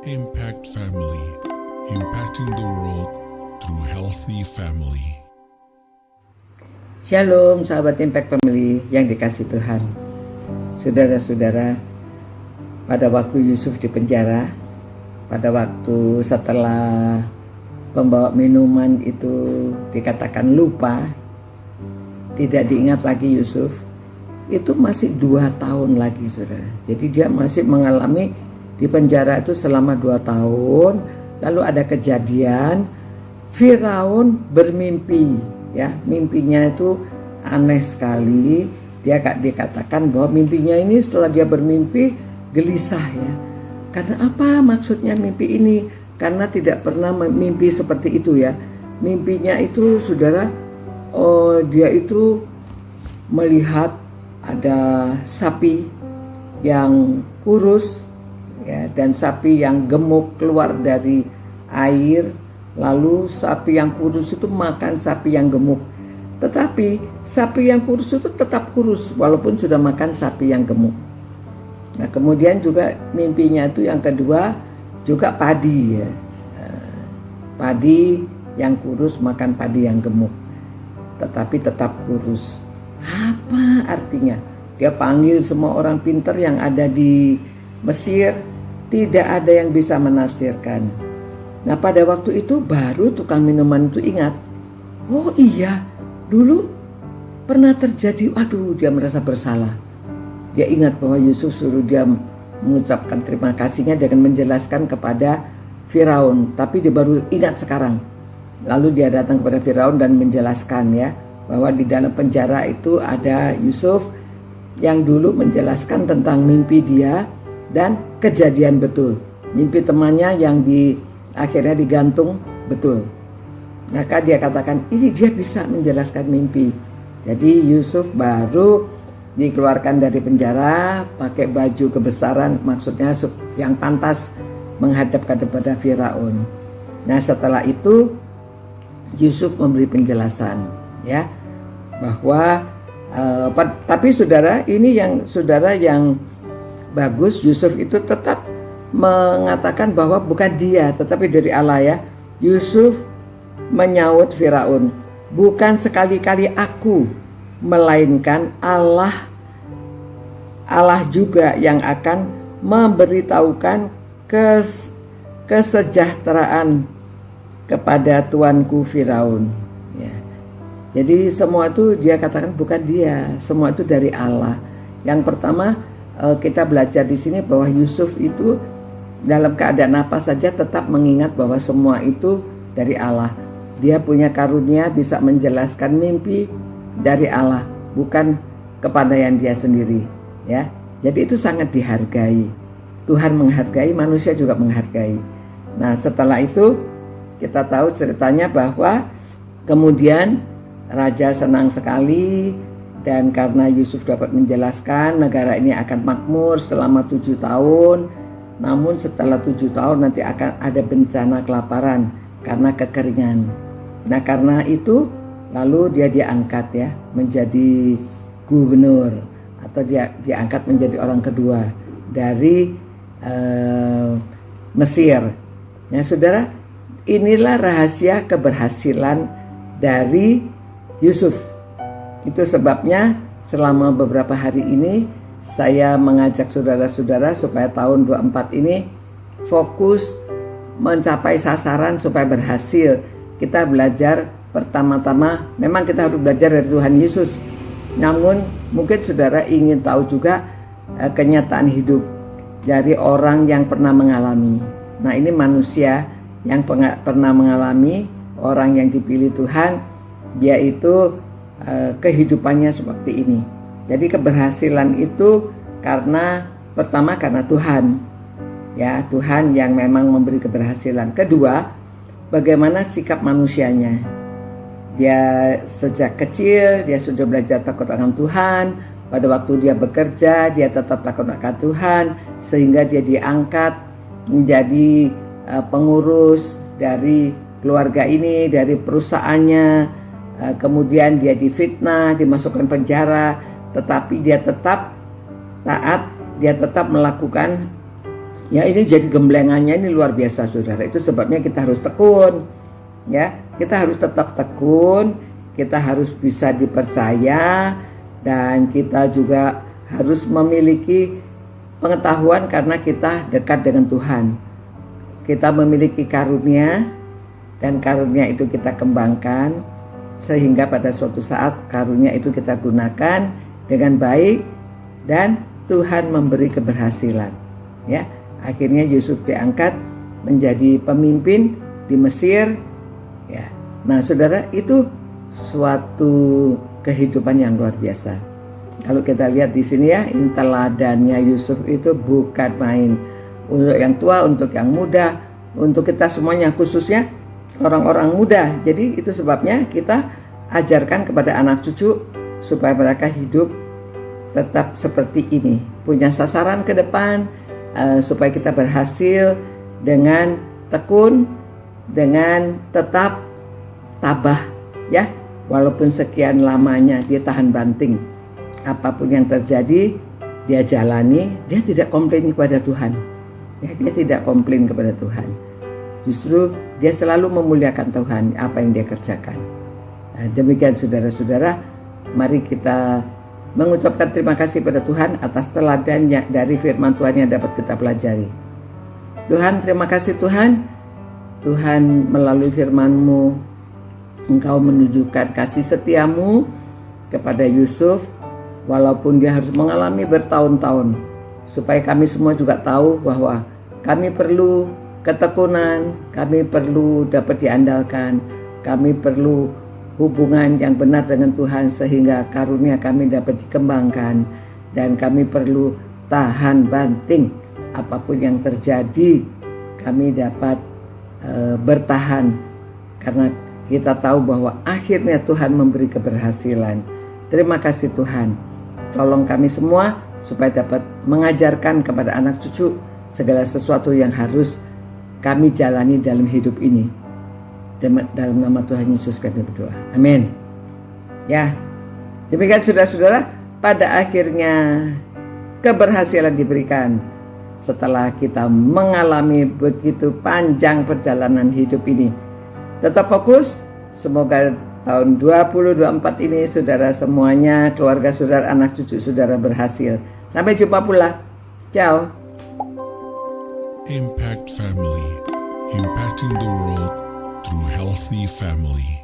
Impact Family, impacting the world through healthy family. Shalom sahabat Impact Family yang dikasih Tuhan. Saudara-saudara, pada waktu Yusuf di penjara, pada waktu setelah pembawa minuman itu dikatakan lupa, tidak diingat lagi Yusuf, itu masih 2 tahun lagi saudara. Jadi dia masih mengalami di penjara itu selama 2 tahun. Lalu ada kejadian Firaun bermimpi, ya, mimpinya itu aneh sekali. Dia dikatakan bahwa mimpinya ini setelah dia bermimpi gelisah, ya. Karena apa maksudnya mimpi ini? Karena tidak pernah mimpi seperti itu, ya. Mimpinya itu saudara, dia itu melihat ada sapi yang kurus, ya, dan sapi yang gemuk keluar dari air. Lalu sapi yang kurus itu makan sapi yang gemuk. Tetapi sapi yang kurus itu tetap kurus walaupun sudah makan sapi yang gemuk. Nah, kemudian juga mimpinya itu yang kedua juga padi, ya. Padi yang kurus makan padi yang gemuk, tetapi tetap kurus. Apa artinya? Dia panggil semua orang pintar yang ada di Mesir, tidak ada yang bisa menafsirkan. Nah, pada waktu itu baru tukang minuman itu ingat, oh iya, dulu pernah terjadi. Dia merasa bersalah. Dia ingat bahwa Yusuf suruh dia mengucapkan terima kasihnya dengan menjelaskan kepada Firaun, tapi dia baru ingat sekarang. Lalu dia datang kepada Firaun dan menjelaskan, ya, bahwa di dalam penjara itu ada Yusuf yang dulu menjelaskan tentang mimpi dia dan kejadian betul. Mimpi temannya yang akhirnya digantung betul. Maka dia katakan ini dia bisa menjelaskan mimpi. Jadi Yusuf baru dikeluarkan dari penjara pakai baju kebesaran, maksudnya yang pantas menghadap kepada Firaun. Nah, setelah itu Yusuf memberi penjelasan, ya, bahwa tapi saudara, ini yang bagus, Yusuf itu tetap mengatakan bahwa bukan dia tetapi dari Allah, ya. Yusuf menyaut Firaun, bukan sekali-kali aku, melainkan Allah juga yang akan memberitahukan kesejahteraan kepada tuanku Firaun, ya. Jadi semua itu dia katakan bukan dia, semua itu dari Allah. Yang pertama, kita belajar di sini bahwa Yusuf itu dalam keadaan apa saja tetap mengingat bahwa semua itu dari Allah. Dia punya karunia bisa menjelaskan mimpi dari Allah, bukan kepada yang dia sendiri, ya. Jadi itu sangat dihargai. Tuhan menghargai, manusia juga menghargai. Nah, setelah itu kita tahu ceritanya bahwa kemudian raja senang sekali. Dan karena Yusuf dapat menjelaskan negara ini akan makmur selama 7 tahun. Namun setelah 7 tahun nanti akan ada bencana kelaparan karena kekeringan. Nah, karena itu lalu dia diangkat, ya, menjadi gubernur, atau dia diangkat menjadi orang kedua dari Mesir. Ya, saudara, inilah rahasia keberhasilan dari Yusuf. Itu sebabnya selama beberapa hari ini saya mengajak saudara-saudara supaya tahun 24 ini fokus mencapai sasaran supaya berhasil. Kita belajar pertama-tama, memang kita harus belajar dari Tuhan Yesus. Namun mungkin saudara ingin tahu juga kenyataan hidup dari orang yang pernah mengalami. Nah, ini manusia yang pernah mengalami, orang yang dipilih Tuhan, dia itu kehidupannya seperti ini. Jadi keberhasilan itu pertama karena Tuhan, ya, Tuhan yang memang memberi keberhasilan. Kedua, bagaimana sikap manusianya. Dia sejak kecil dia sudah belajar takut akan Tuhan. Pada waktu dia bekerja dia tetap takut akan Tuhan, sehingga dia diangkat menjadi pengurus dari keluarga ini, dari perusahaannya. Kemudian dia difitnah, dimasukkan penjara, tetapi dia tetap taat, dia tetap melakukan Ya, ini jadi gemblengannya ini luar biasa saudara. Itu sebabnya kita harus tekun. Ya, kita harus tetap tekun, kita harus bisa dipercaya, dan kita juga harus memiliki pengetahuan karena kita dekat dengan Tuhan. Kita memiliki karunia, dan karunia itu kita kembangkan sehingga pada suatu saat karunia itu kita gunakan dengan baik dan Tuhan memberi keberhasilan. Ya, akhirnya Yusuf diangkat menjadi pemimpin di Mesir. Ya, nah saudara, itu suatu kehidupan yang luar biasa. Kalau kita lihat di sini ya, teladannya Yusuf itu bukan main. Untuk yang tua, untuk yang muda, untuk kita semuanya, khususnya orang-orang muda. Jadi itu sebabnya kita ajarkan kepada anak cucu supaya mereka hidup tetap seperti ini, punya sasaran ke depan, supaya kita berhasil dengan tekun, dengan tetap tabah, ya, walaupun sekian lamanya dia tahan banting, apapun yang terjadi dia jalani, dia tidak komplain kepada Tuhan, ya, dia tidak komplain kepada Tuhan, justru dia selalu memuliakan Tuhan apa yang dia kerjakan. Nah, demikian saudara-saudara, mari kita mengucapkan terima kasih pada Tuhan atas teladan dari firman Tuhan yang dapat kita pelajari. Tuhan, terima kasih Tuhan. Tuhan, melalui firman-Mu Engkau menunjukkan kasih setiamu kepada Yusuf, walaupun dia harus mengalami bertahun-tahun, supaya kami semua juga tahu bahwa kami perlu ketekunan, kami perlu dapat diandalkan, kami perlu hubungan yang benar dengan Tuhan sehingga karunia kami dapat dikembangkan, dan kami perlu tahan banting apapun yang terjadi, kami dapat bertahan karena kita tahu bahwa akhirnya Tuhan memberi keberhasilan. Terima kasih Tuhan, tolong kami semua supaya dapat mengajarkan kepada anak cucu segala sesuatu yang harus kami jalani dalam hidup ini. Dalam nama Tuhan Yesus kami berdoa, amin. Ya, demikian saudara-saudara, pada akhirnya keberhasilan diberikan setelah kita mengalami begitu panjang perjalanan hidup ini. Tetap fokus, semoga tahun 2024 ini saudara semuanya, keluarga saudara, anak cucu saudara berhasil. Sampai jumpa pula. Ciao. Impact Family, impacting the world through healthy family.